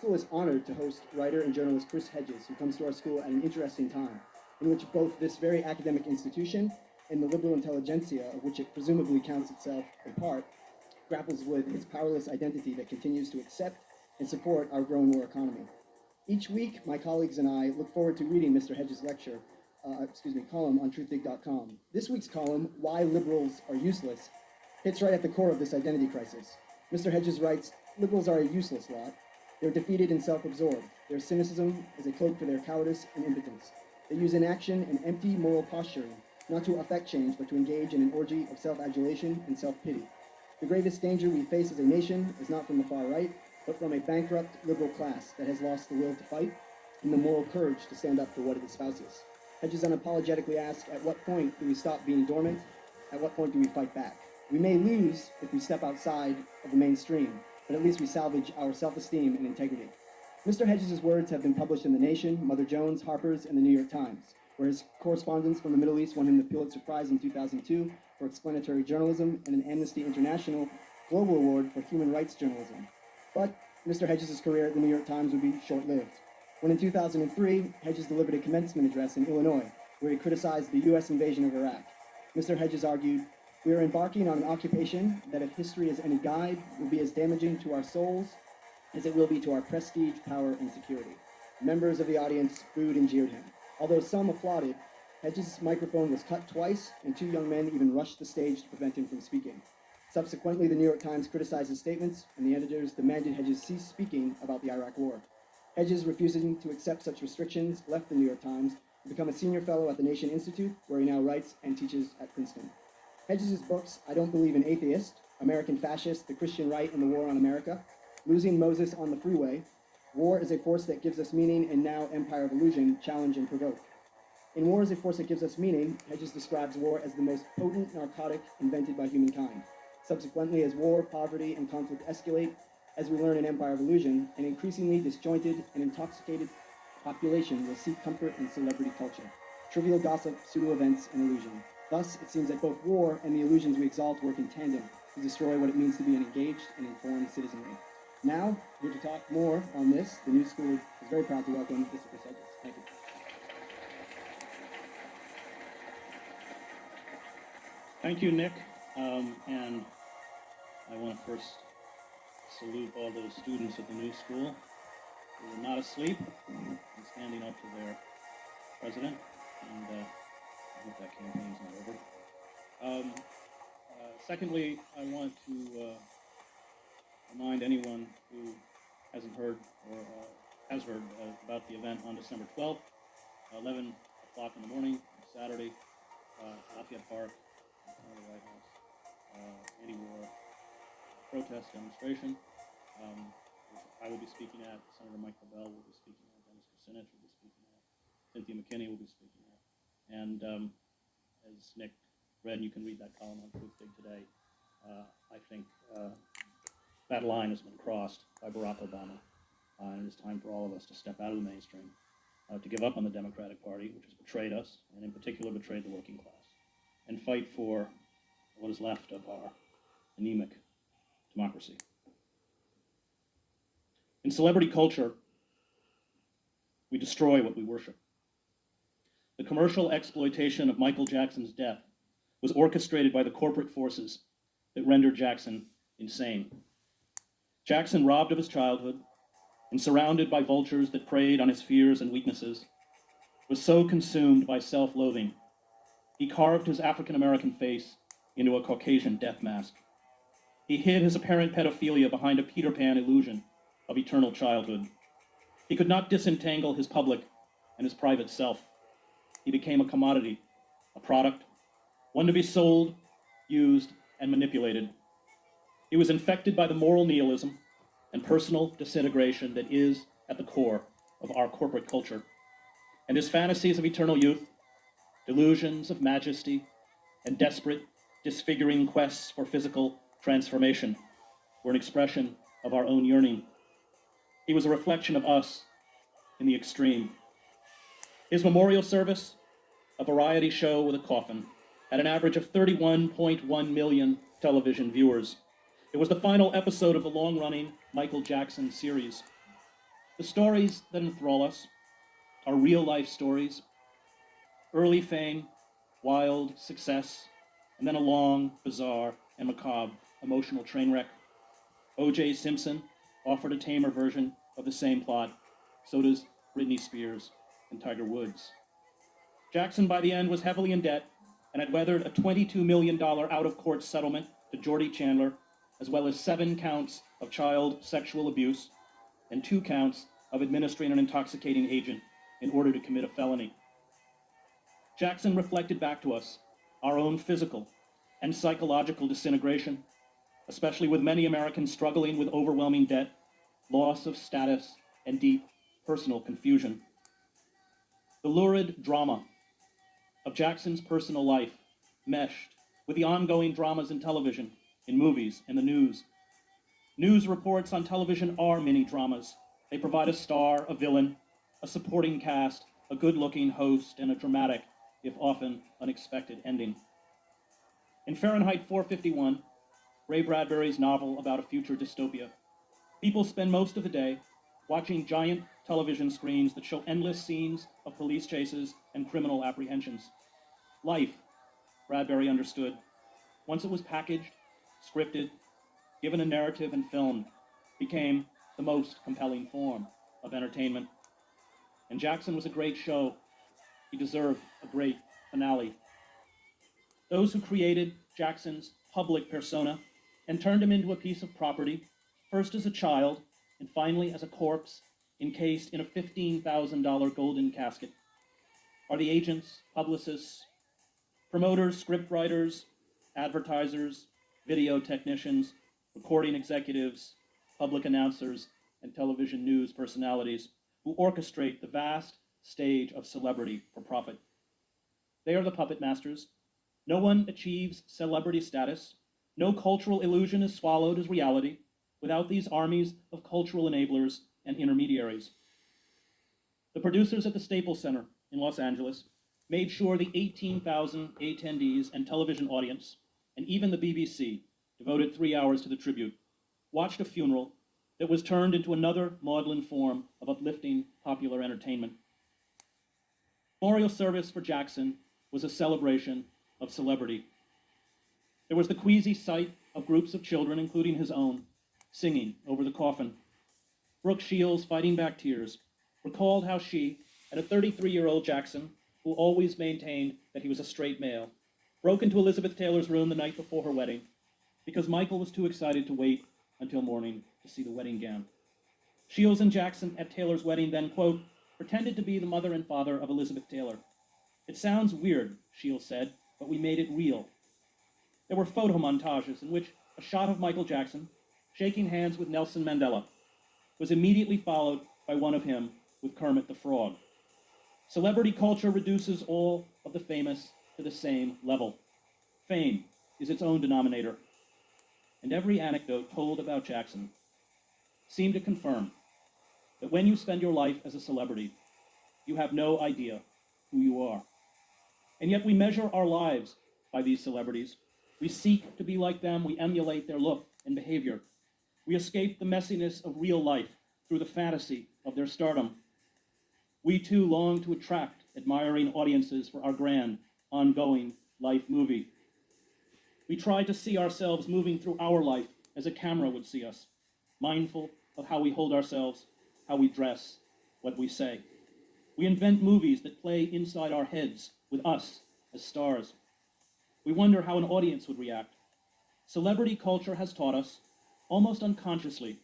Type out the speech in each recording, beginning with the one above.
school is honored to host writer and journalist Chris Hedges, who comes to our school at an interesting time, in which both this very academic institution and the liberal intelligentsia, of which it presumably counts itself a part, grapples with its powerless identity that continues to accept and support our growing war economy. Each week, my colleagues and I look forward to reading Mr. Hedges' column on truthdig.com. This week's column, Why Liberals Are Useless, hits right at the core of this identity crisis. Mr. Hedges writes, liberals are a useless lot. They're defeated and self-absorbed. Their cynicism is a cloak for their cowardice and impotence. They use inaction and empty moral posturing, not to affect change, but to engage in an orgy of self-adulation and self-pity. The greatest danger we face as a nation is not from the far right, but from a bankrupt liberal class that has lost the will to fight and the moral courage to stand up for what it espouses. Hedges unapologetically asks, at what point do we stop being dormant? At what point do we fight back? We may lose if we step outside of the mainstream, but at least we salvage our self-esteem and integrity. Mr. Hedges' words have been published in The Nation, Mother Jones, Harper's, and the New York Times, where his correspondence from the Middle East won him the Pulitzer Prize in 2002 for explanatory journalism and an Amnesty International Global Award for human rights journalism. But Mr. Hedges' career at the New York Times would be short-lived. When in 2003, Hedges delivered a commencement address in Illinois, where he criticized the U.S. invasion of Iraq. Mr. Hedges argued, "We are embarking on an occupation that, if history is any guide, will be as damaging to our souls as it will be to our prestige, power, and security." Members of the audience booed and jeered him. Although some applauded, Hedges' microphone was cut twice, and two young men even rushed the stage to prevent him from speaking. Subsequently, the New York Times criticized his statements, and the editors demanded Hedges cease speaking about the Iraq War. Hedges, refusing to accept such restrictions, left the New York Times to become a senior fellow at the Nation Institute, where he now writes and teaches at Princeton. Hedges' books, I Don't Believe in Atheist, American Fascist, The Christian Right and the War on America, Losing Moses on the Freeway, War is a Force That Gives Us Meaning, and now Empire of Illusion, challenge and provoke. In War is a Force That Gives Us Meaning, Hedges describes war as the most potent narcotic invented by humankind. Subsequently, as war, poverty, and conflict escalate, as we learn in Empire of Illusion, an increasingly disjointed and intoxicated population will seek comfort in celebrity culture, trivial gossip, pseudo-events, and illusion. Thus, it seems that both war and the illusions we exalt work in tandem to destroy what it means to be an engaged and informed citizenry. Now, here to talk more on this, the New School is very proud to welcome Mr. Chris Hedges. Thank you. Thank you, Nick. And I want to first salute all those students at the New School who are not asleep and standing up to their president. And I hope that campaign's not over. Secondly, I want to remind anyone who hasn't heard or has heard about the event on December 12th, 11 o'clock in the morning, Saturday, Lafayette Park, in front of the White House, anti-war protest demonstration, which I will be speaking at, Senator Mike Lavelle will be speaking at, Dennis Kucinich will be speaking at, Cynthia McKinney will be speaking at, and as Nick read, and you can read that column on Truthdig today, I think that line has been crossed by Barack Obama, and it is time for all of us to step out of the mainstream, to give up on the Democratic Party, which has betrayed us, and in particular betrayed the working class, and fight for what is left of our anemic democracy. In celebrity culture, we destroy what we worship. The commercial exploitation of Michael Jackson's death was orchestrated by the corporate forces that rendered Jackson insane. Jackson, robbed of his childhood and surrounded by vultures that preyed on his fears and weaknesses, was so consumed by self-loathing, he carved his African-American face into a Caucasian death mask. He hid his apparent pedophilia behind a Peter Pan illusion of eternal childhood. He could not disentangle his public and his private self. He became a commodity, a product, one to be sold, used, and manipulated. He was infected by the moral nihilism and personal disintegration that is at the core of our corporate culture. And his fantasies of eternal youth, delusions of majesty, and desperate, disfiguring quests for physical transformation were an expression of our own yearning. He was a reflection of us in the extreme. His memorial service, a variety show with a coffin, had an average of 31.1 million television viewers. It was the final episode of the long-running Michael Jackson series. The stories that enthrall us are real-life stories, early fame, wild success, and then a long, bizarre, and macabre emotional train wreck. O.J. Simpson offered a tamer version of the same plot. So does Britney Spears and Tiger Woods. Jackson, by the end, was heavily in debt and had weathered a $22 million out-of-court settlement to Jordy Chandler, as well as 7 counts of child sexual abuse and 2 counts of administering an intoxicating agent in order to commit a felony. Jackson reflected back to us our own physical and psychological disintegration, especially with many Americans struggling with overwhelming debt, loss of status, and deep personal confusion. The lurid drama of Jackson's personal life meshed with the ongoing dramas in television, in movies, and the news. News reports on television are mini-dramas. They provide a star, a villain, a supporting cast, a good-looking host, and a dramatic, if often unexpected, ending. In Fahrenheit 451, Ray Bradbury's novel about a future dystopia, people spend most of the day watching giant television screens that show endless scenes of police chases and criminal apprehensions. Life, Bradbury understood, once it was packaged, scripted, given a narrative, and filmed, became the most compelling form of entertainment. And Jackson was a great show. He deserved a great finale. Those who created Jackson's public persona and turned him into a piece of property, first as a child and finally as a corpse encased in a $15,000 golden casket, are the agents, publicists, promoters, scriptwriters, advertisers, video technicians, recording executives, public announcers, and television news personalities who orchestrate the vast stage of celebrity for profit. They are the puppet masters. No one achieves celebrity status. No cultural illusion is swallowed as reality without these armies of cultural enablers and intermediaries. The producers at the Staples Center in Los Angeles made sure the 18,000 attendees and television audience, and even the BBC, devoted 3 hours to the tribute, watched a funeral that was turned into another maudlin form of uplifting popular entertainment. The memorial service for Jackson was a celebration of celebrity. There was the queasy sight of groups of children, including his own, singing over the coffin. Brooke Shields, fighting back tears, recalled how she, and a 33-year-old Jackson, who always maintained that he was a straight male, broke into Elizabeth Taylor's room the night before her wedding because Michael was too excited to wait until morning to see the wedding gown. Shields and Jackson at Taylor's wedding then, quote, pretended to be the mother and father of Elizabeth Taylor. It sounds weird, Shields said, but we made it real. There were photo montages in which a shot of Michael Jackson shaking hands with Nelson Mandela was immediately followed by one of him with Kermit the Frog. Celebrity culture reduces all of the famous to the same level. Fame is its own denominator. And every anecdote told about Jackson seemed to confirm that when you spend your life as a celebrity, you have no idea who you are. And yet we measure our lives by these celebrities. We seek to be like them. We emulate their look and behavior. We escape the messiness of real life through the fantasy of their stardom. We too long to attract admiring audiences for our grand, ongoing life movie. We try to see ourselves moving through our life as a camera would see us, mindful of how we hold ourselves, how we dress, what we say. We invent movies that play inside our heads with us as stars. We wonder how an audience would react. Celebrity culture has taught us, almost unconsciously,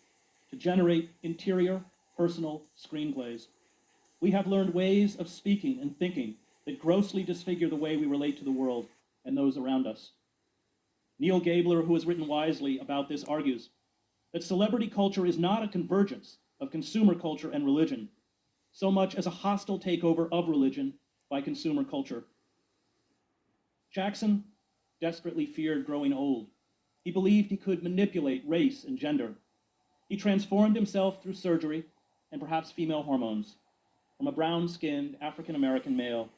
to generate interior, personal screenplays. We have learned ways of speaking and thinking that grossly disfigure the way we relate to the world and those around us. Neil Gabler, who has written wisely about this, argues that celebrity culture is not a convergence of consumer culture and religion, so much as a hostile takeover of religion by consumer culture. Jackson desperately feared growing old. He believed he could manipulate race and gender. He transformed himself through surgery and perhaps female hormones from a brown-skinned African-American male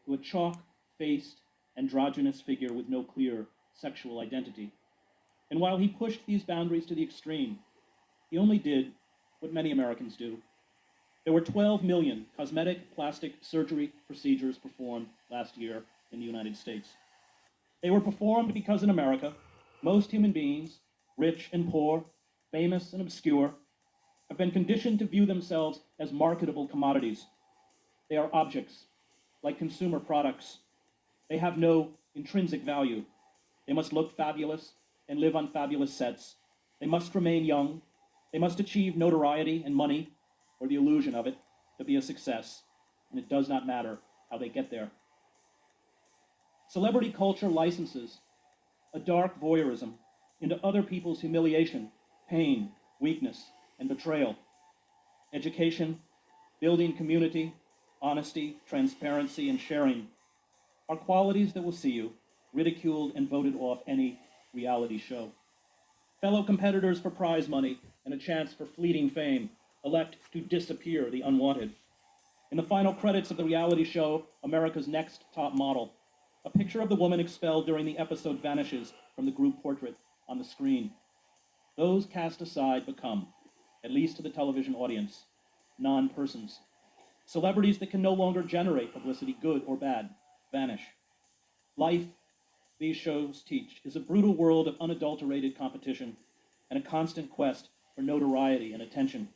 to a chalk-faced, androgynous figure with no clear sexual identity. And while he pushed these boundaries to the extreme, he only did what many Americans do. There were 12 million cosmetic plastic surgery procedures performed last year in the United States. They were performed because in America, most human beings, rich and poor, famous and obscure, have been conditioned to view themselves as marketable commodities. They are objects, like consumer products. They have no intrinsic value. They must look fabulous and live on fabulous sets. They must remain young. They must achieve notoriety and money, or the illusion of it, to be a success, and it does not matter how they get there. Celebrity culture licenses a dark voyeurism into other people's humiliation, pain, weakness, and betrayal. Education, building community, honesty, transparency, and sharing are qualities that will see you ridiculed and voted off any reality show. Fellow competitors for prize money and a chance for fleeting fame elect to disappear the unwanted. In the final credits of the reality show, America's Next Top Model, a picture of the woman expelled during the episode vanishes from the group portrait on the screen. Those cast aside become, at least to the television audience, non-persons. Celebrities that can no longer generate publicity, good or bad, vanish. Life, these shows teach, is a brutal world of unadulterated competition and a constant quest for notoriety and attention.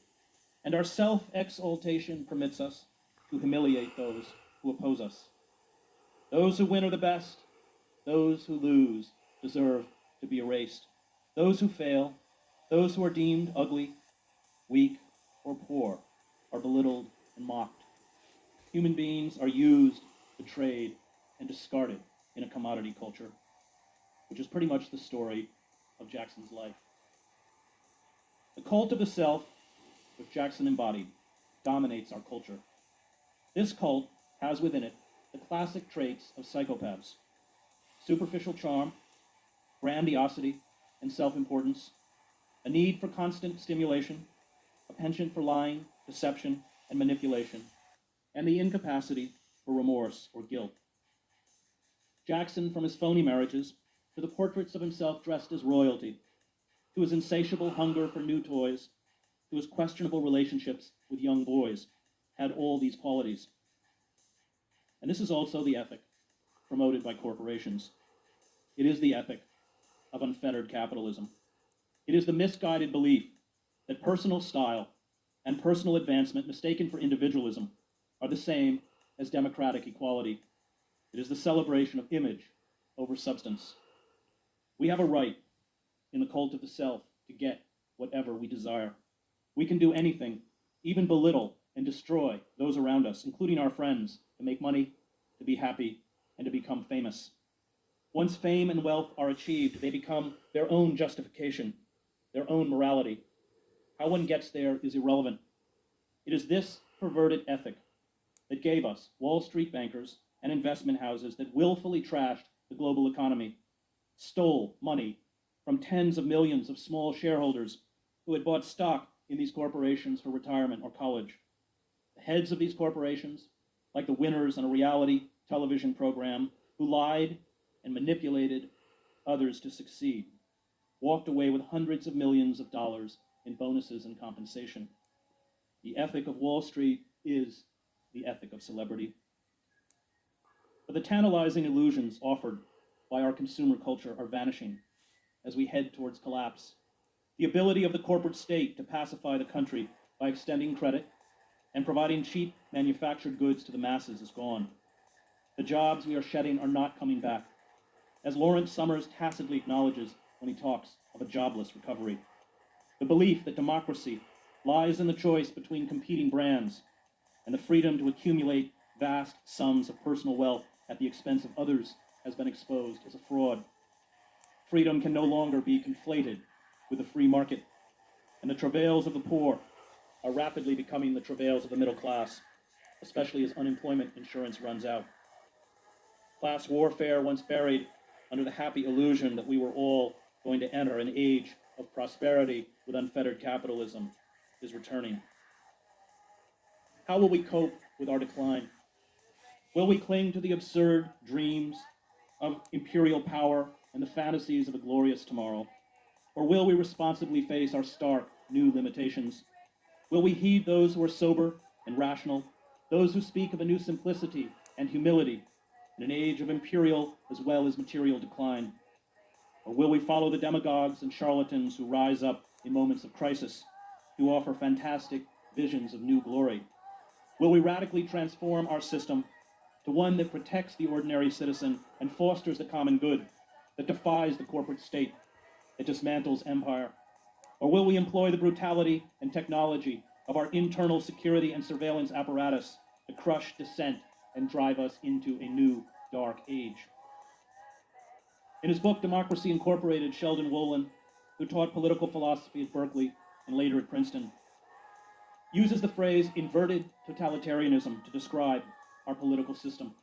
And our self-exaltation permits us to humiliate those who oppose us. Those who win are the best. Those who lose deserve to be erased. Those who fail, those who are deemed ugly, weak, or poor, are belittled and mocked. Human beings are used, betrayed, and discarded in a commodity culture, which is pretty much the story of Jackson's life. The cult of the self, which Jackson embodied, dominates our culture. This cult has within it the classic traits of psychopaths: superficial charm, grandiosity, and self-importance, a need for constant stimulation, a penchant for lying, deception, and manipulation, and the incapacity for remorse or guilt. Jackson, from his phony marriages to the portraits of himself dressed as royalty, to his insatiable hunger for new toys, to his questionable relationships with young boys, had all these qualities. And this is also the ethic promoted by corporations. It is the ethic of unfettered capitalism. It is the misguided belief that personal style and personal advancement mistaken for individualism are the same as democratic equality. It is the celebration of image over substance. We have a right in the cult of the self to get whatever we desire. We can do anything, even belittle and destroy those around us, including our friends, to make money, to be happy, and to become famous. Once fame and wealth are achieved, they become their own justification, their own morality. How one gets there is irrelevant. It is this perverted ethic that gave us Wall Street bankers and investment houses that willfully trashed the global economy, stole money from tens of millions of small shareholders who had bought stock in these corporations for retirement or college. The heads of these corporations, like the winners on a reality television program, who lied and manipulated others to succeed, walked away with hundreds of millions of dollars in bonuses and compensation. The ethic of Wall Street is the ethic of celebrity. But the tantalizing illusions offered by our consumer culture are vanishing as we head towards collapse. The ability of the corporate state to pacify the country by extending credit and providing cheap manufactured goods to the masses is gone. The jobs we are shedding are not coming back, as Lawrence Summers tacitly acknowledges when he talks of a jobless recovery. The belief that democracy lies in the choice between competing brands and the freedom to accumulate vast sums of personal wealth at the expense of others has been exposed as a fraud. Freedom can no longer be conflated with the free market, and the travails of the poor are rapidly becoming the travails of the middle class, especially as unemployment insurance runs out. Class warfare, once buried under the happy illusion that we were all going to enter an age of prosperity with unfettered capitalism, is returning. How will we cope with our decline? Will we cling to the absurd dreams of imperial power and the fantasies of a glorious tomorrow? Or will we responsibly face our stark new limitations? Will we heed those who are sober and rational, those who speak of a new simplicity and humility in an age of imperial as well as material decline? Or will we follow the demagogues and charlatans who rise up in moments of crisis, who offer fantastic visions of new glory? Will we radically transform our system to one that protects the ordinary citizen and fosters the common good, that defies the corporate state, that dismantles empire? Or will we employ the brutality and technology of our internal security and surveillance apparatus to crush dissent and drive us into a new dark age? In his book, Democracy Incorporated, Sheldon Wolin, who taught political philosophy at Berkeley and later at Princeton, uses the phrase inverted totalitarianism to describe our political system.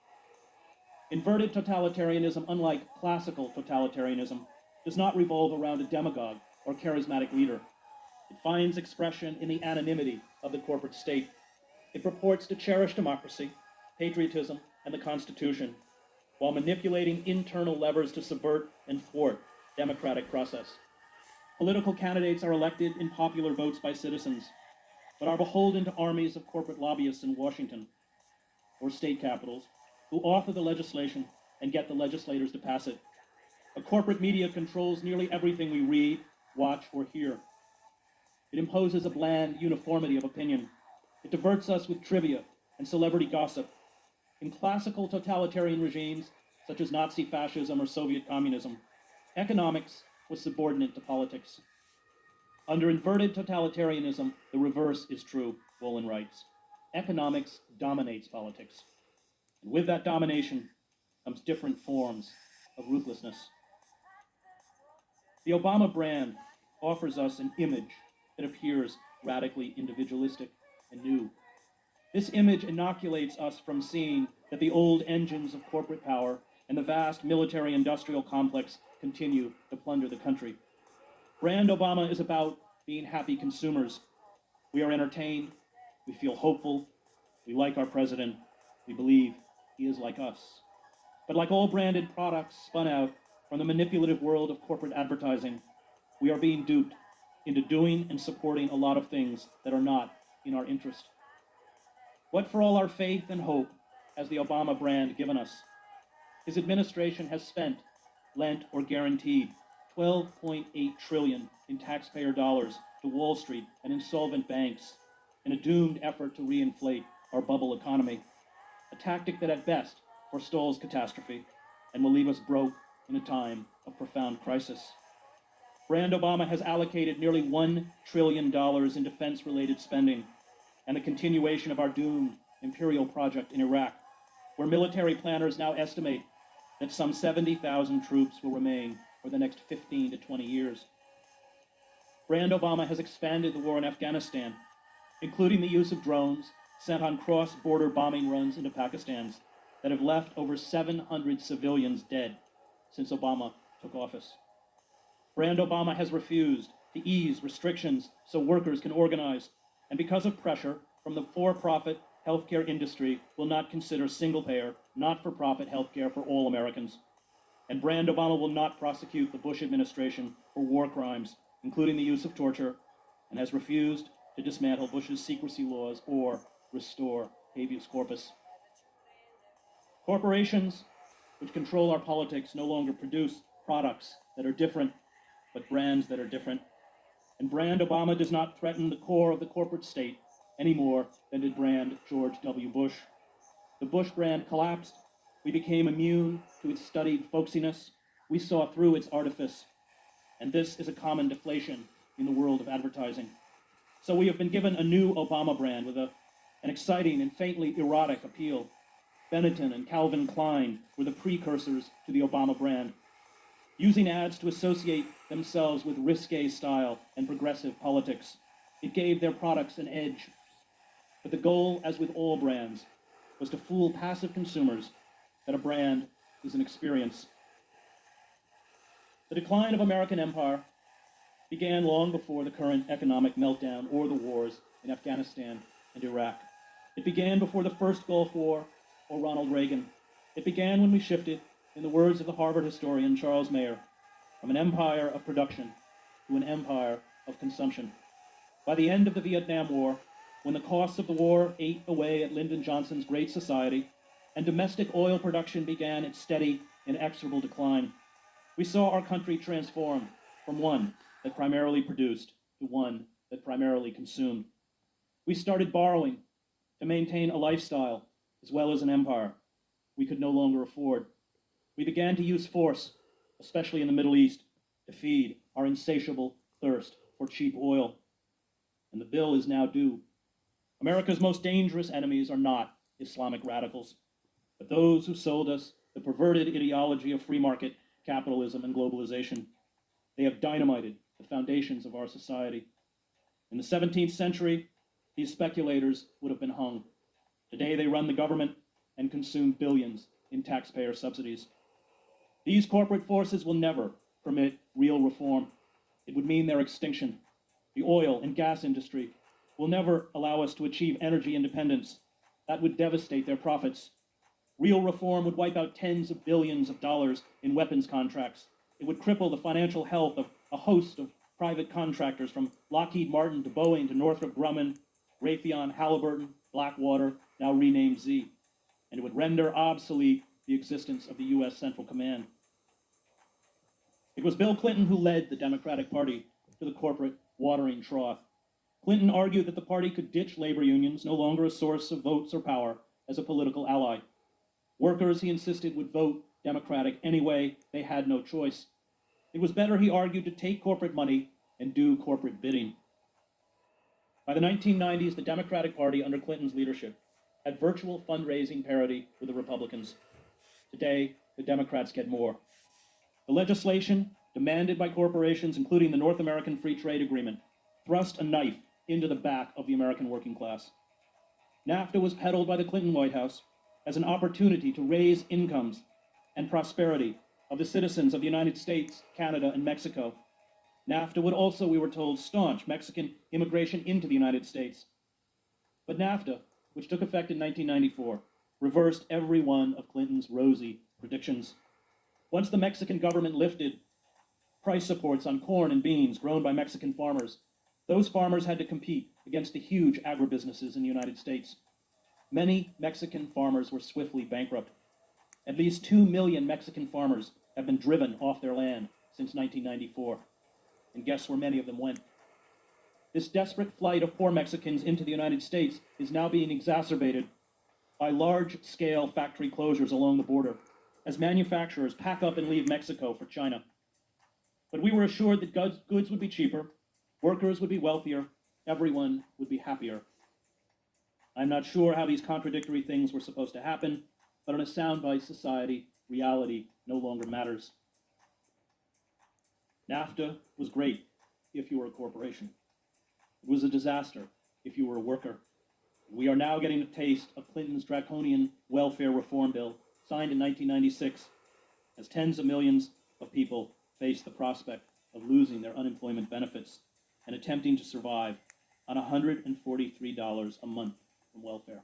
Inverted totalitarianism, unlike classical totalitarianism, does not revolve around a demagogue or charismatic leader. It finds expression in the anonymity of the corporate state. It purports to cherish democracy, patriotism, and the Constitution, while manipulating internal levers to subvert and thwart democratic process. Political candidates are elected in popular votes by citizens, but are beholden to armies of corporate lobbyists in Washington or state capitals who author the legislation and get the legislators to pass it. A corporate media controls nearly everything we read, watch, or hear. It imposes a bland uniformity of opinion. It diverts us with trivia and celebrity gossip. In classical totalitarian regimes, such as Nazi fascism or Soviet communism, economics was subordinate to politics. Under inverted totalitarianism, the reverse is true, Wolin writes. Economics dominates politics. And with that domination comes different forms of ruthlessness. The Obama brand offers us an image that appears radically individualistic and new. This image inoculates us from seeing that the old engines of corporate power and the vast military-industrial complex continue to plunder the country. Brand Obama is about being happy consumers. We are entertained, we feel hopeful, we like our president, we believe he is like us. But like all branded products spun out from the manipulative world of corporate advertising, we are being duped into doing and supporting a lot of things that are not in our interest. What for all our faith and hope has the Obama brand given us? His administration has spent, lent, or guaranteed $12.8 trillion in taxpayer dollars to Wall Street and insolvent banks in a doomed effort to reinflate our bubble economy, a tactic that at best forestalls catastrophe and will leave us broke in a time of profound crisis. Brand Obama has allocated nearly $1 trillion in defense-related spending and the continuation of our doomed imperial project in Iraq, where military planners now estimate that some 70,000 troops will remain for the next 15 to 20 years. Brand Obama has expanded the war in Afghanistan, including the use of drones sent on cross-border bombing runs into Pakistan that have left over 700 civilians dead since Obama took office. Brand Obama has refused to ease restrictions so workers can organize, and because of pressure from the for-profit healthcare industry, will not consider single-payer, not-for-profit healthcare for all Americans. And Brand Obama will not prosecute the Bush administration for war crimes, including the use of torture, and has refused to dismantle Bush's secrecy laws or restore habeas corpus. Corporations, which control our politics, no longer produce products that are different, but brands that are different. And Brand Obama does not threaten the core of the corporate state any more than did brand George W. Bush. The Bush brand collapsed. We became immune to its studied folksiness. We saw through its artifice. And this is a common deflation in the world of advertising. So we have been given a new Obama brand with an exciting and faintly erotic appeal. Benetton and Calvin Klein were the precursors to the Obama brand, using ads to associate themselves with risque style and progressive politics. It gave their products an edge. But the goal, as with all brands, was to fool passive consumers that a brand is an experience. The decline of American empire began long before the current economic meltdown or the wars in Afghanistan and Iraq. It began before the first Gulf War or Ronald Reagan. It began when we shifted, in the words of the Harvard historian Charles Mayer, from an empire of production to an empire of consumption. By the end of the Vietnam War, when the costs of the war ate away at Lyndon Johnson's Great Society, and domestic oil production began its steady, inexorable decline, we saw our country transformed from one that primarily produced to one that primarily consumed. We started borrowing to maintain a lifestyle as well as an empire we could no longer afford. We began to use force, especially in the Middle East, to feed our insatiable thirst for cheap oil. And the bill is now due. America's most dangerous enemies are not Islamic radicals, but those who sold us the perverted ideology of free market capitalism and globalization. They have dynamited the foundations of our society. In the 17th century, these speculators would have been hung. Today, they run the government and consume billions in taxpayer subsidies. These corporate forces will never permit real reform. It would mean their extinction. The oil and gas industry will never allow us to achieve energy independence. That would devastate their profits. Real reform would wipe out tens of billions of dollars in weapons contracts. It would cripple the financial health of a host of private contractors, from Lockheed Martin to Boeing to Northrop Grumman, Raytheon, Halliburton, Blackwater, now renamed Z. And it would render obsolete the existence of the U.S. Central Command. It was Bill Clinton who led the Democratic Party to the corporate watering trough. Clinton argued that the party could ditch labor unions, no longer a source of votes or power, as a political ally. Workers, he insisted, would vote Democratic anyway. They had no choice. It was better, he argued, to take corporate money and do corporate bidding. By the 1990s, the Democratic Party, under Clinton's leadership, had virtual fundraising parity with the Republicans. Today, the Democrats get more. The legislation demanded by corporations, including the North American Free Trade Agreement, thrust a knife into the back of the American working class. NAFTA was peddled by the Clinton White House as an opportunity to raise incomes and prosperity of the citizens of the United States, Canada, and Mexico. NAFTA would also, we were told, staunch Mexican immigration into the United States. But NAFTA, which took effect in 1994, reversed every one of Clinton's rosy predictions. Once the Mexican government lifted price supports on corn and beans grown by Mexican farmers, those farmers had to compete against the huge agribusinesses in the United States. Many Mexican farmers were swiftly bankrupt. At least 2 million Mexican farmers have been driven off their land since 1994. And guess where many of them went? This desperate flight of poor Mexicans into the United States is now being exacerbated by large-scale factory closures along the border, as manufacturers pack up and leave Mexico for China. But we were assured that goods would be cheaper, workers would be wealthier, everyone would be happier. I'm not sure how these contradictory things were supposed to happen, but in a soundbite society, reality no longer matters. NAFTA was great if you were a corporation. It was a disaster if you were a worker. We are now getting a taste of Clinton's draconian welfare reform bill, signed in 1996, as tens of millions of people face the prospect of losing their unemployment benefits and attempting to survive on $143 a month from welfare.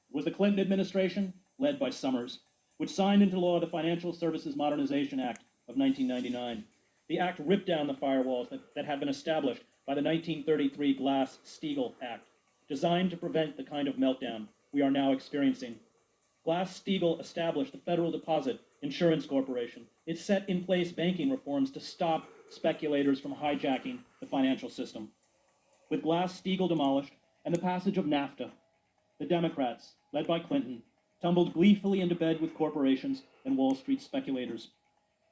It was the Clinton administration, led by Summers, which signed into law the Financial Services Modernization Act of 1999. The act ripped down the firewalls that had been established by the 1933 Glass-Steagall Act, designed to prevent the kind of meltdown we are now experiencing. Glass-Steagall established the Federal Deposit Insurance Corporation. It set in place banking reforms to stop speculators from hijacking the financial system. With Glass-Steagall demolished and the passage of NAFTA, the Democrats, led by Clinton, tumbled gleefully into bed with corporations and Wall Street speculators.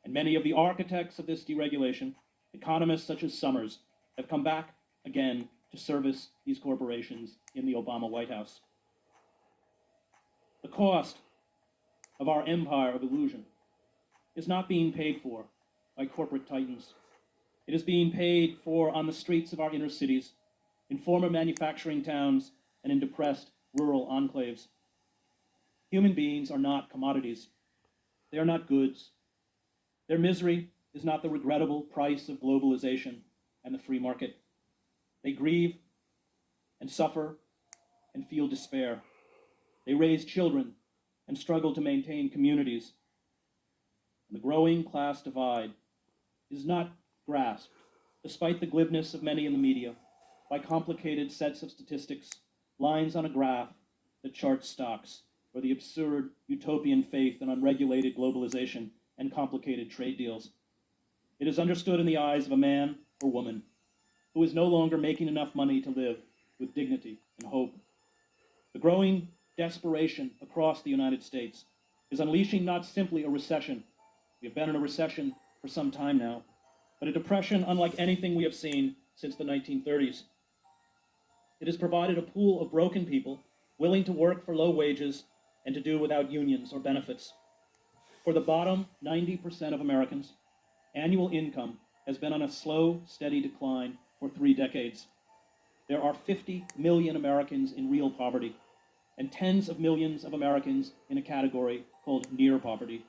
And many of the architects of this deregulation, economists such as Summers, have come back again to service these corporations in the Obama White House. The cost of our empire of illusion is not being paid for by corporate titans. It is being paid for on the streets of our inner cities, in former manufacturing towns, and in depressed rural enclaves. Human beings are not commodities. They are not goods. Their misery is not the regrettable price of globalization and the free market. They grieve and suffer and feel despair. They raise children and struggle to maintain communities. And the growing class divide is not grasped, despite the glibness of many in the media, by complicated sets of statistics, lines on a graph that charts stocks, or the absurd utopian faith in unregulated globalization and complicated trade deals. It is understood in the eyes of a man or woman who is no longer making enough money to live with dignity and hope. The growing desperation across the United States is unleashing not simply a recession. We have been in a recession for some time now, but a depression unlike anything we have seen since the 1930s. It has provided a pool of broken people willing to work for low wages and to do without unions or benefits. For the bottom 90% of Americans, annual income has been on a slow, steady decline for 3 decades. There are 50 million Americans in real poverty and tens of millions of Americans in a category called near poverty.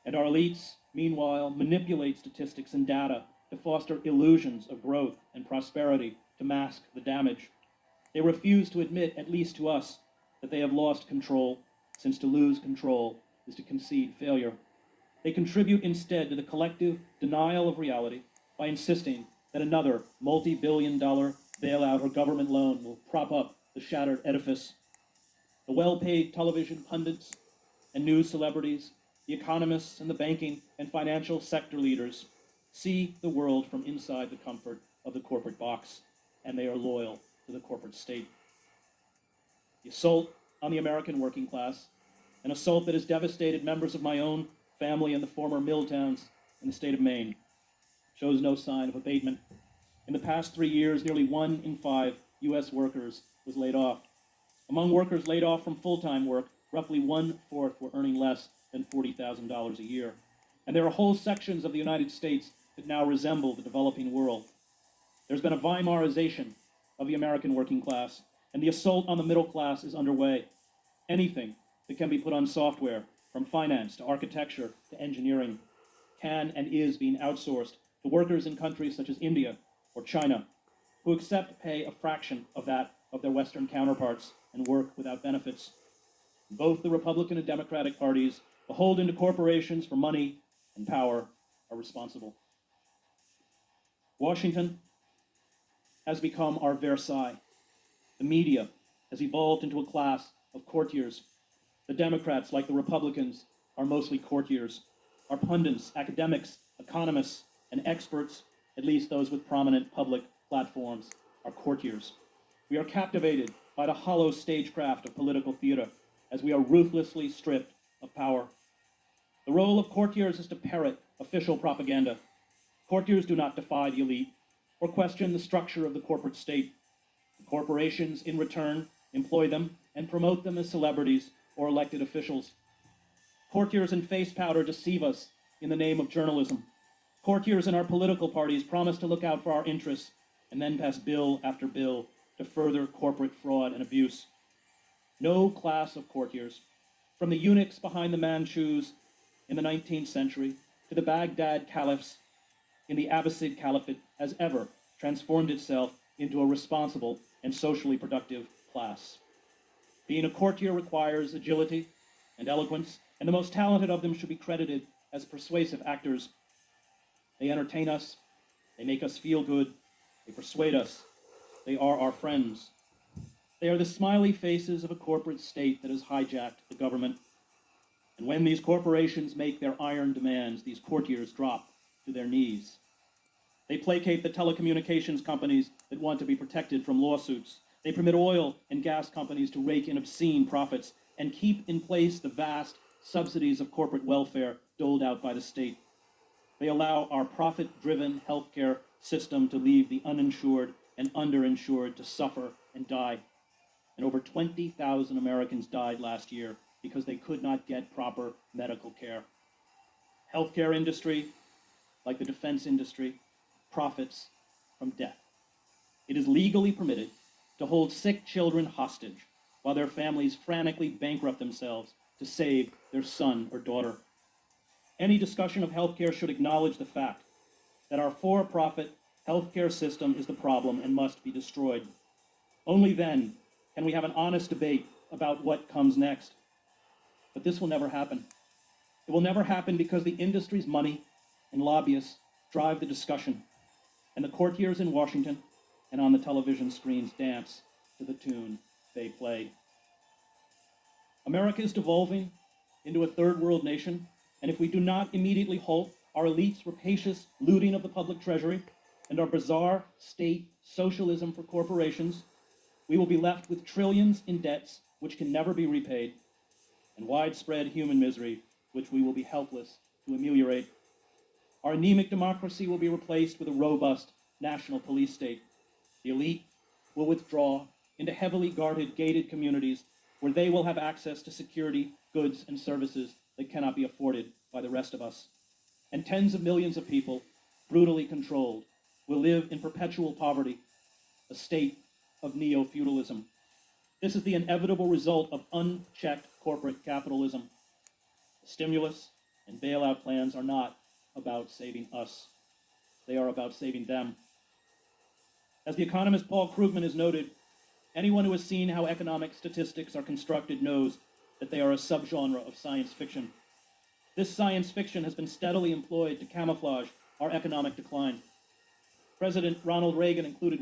And our elites, meanwhile, manipulate statistics and data to foster illusions of growth and prosperity to mask the damage. They refuse to admit, at least to us, that they have lost control, since to lose control is to concede failure. They contribute instead to the collective denial of reality by insisting that another multi-billion-dollar bailout or government loan will prop up the shattered edifice. The well-paid television pundits and news celebrities, the economists and the banking and financial sector leaders see the world from inside the comfort of the corporate box, and they are loyal to the corporate state. The assault on the American working class, an assault that has devastated members of my own family in the former mill towns in the state of Maine, shows no sign of abatement. In the past 3 years, nearly 1 in 5 U.S. workers was laid off. Among workers laid off from full-time work, roughly 1/4 were earning less than $40,000 a year. And there are whole sections of the United States that now resemble the developing world. There's been a Weimarization of the American working class, and the assault on the middle class is underway. Anything that can be put on software, from finance to architecture to engineering, can and is being outsourced to workers in countries such as India or China, who accept to pay a fraction of that of their Western counterparts and work without benefits. Both the Republican and Democratic parties, beholden to corporations for money and power, are responsible. Washington has become our Versailles. The media has evolved into a class of courtiers. The Democrats, like the Republicans, are mostly courtiers. Our pundits, academics, economists, and experts, at least those with prominent public platforms, are courtiers. We are captivated by the hollow stagecraft of political theater as we are ruthlessly stripped of power. The role of courtiers is to parrot official propaganda. Courtiers do not defy the elite or question the structure of the corporate state. The corporations, in return, employ them and promote them as celebrities or elected officials. Courtiers in face powder deceive us in the name of journalism. Courtiers in our political parties promise to look out for our interests and then pass bill after bill to further corporate fraud and abuse. No class of courtiers, from the eunuchs behind the Manchus in the 19th century to the Baghdad caliphs in the Abbasid Caliphate, has ever transformed itself into a responsible and socially productive class. Being a courtier requires agility and eloquence, and the most talented of them should be credited as persuasive actors. They entertain us, they make us feel good, they persuade us, they are our friends. They are the smiley faces of a corporate state that has hijacked the government. And when these corporations make their iron demands, these courtiers drop to their knees. They placate the telecommunications companies that want to be protected from lawsuits. They permit oil and gas companies to rake in obscene profits and keep in place the vast subsidies of corporate welfare doled out by the state. They allow our profit-driven healthcare system to leave the uninsured and underinsured to suffer and die. And over 20,000 Americans died last year because they could not get proper medical care. Healthcare industry, like the defense industry, profits from death. It is legally permitted to hold sick children hostage while their families frantically bankrupt themselves to save their son or daughter. Any discussion of healthcare should acknowledge the fact that our for-profit healthcare system is the problem and must be destroyed. Only then can we have an honest debate about what comes next. But this will never happen. It will never happen because the industry's money and lobbyists drive the discussion. And the courtiers in Washington and on the television screens dance to the tune they play. America is devolving into a third world nation, and if we do not immediately halt our elites' rapacious looting of the public treasury and our bizarre state socialism for corporations, we will be left with trillions in debts which can never be repaid, and widespread human misery which we will be helpless to ameliorate. Our anemic democracy will be replaced with a robust national police state. The elite will withdraw into heavily guarded, gated communities where they will have access to security, goods, and services that cannot be afforded by the rest of us. And tens of millions of people, brutally controlled, will live in perpetual poverty, a state of neo-feudalism. This is the inevitable result of unchecked corporate capitalism. Stimulus and bailout plans are not about saving us. They are about saving them. As the economist Paul Krugman has noted, anyone who has seen how economic statistics are constructed knows that they are a subgenre of science fiction. This science fiction has been steadily employed to camouflage our economic decline. President Ronald Reagan included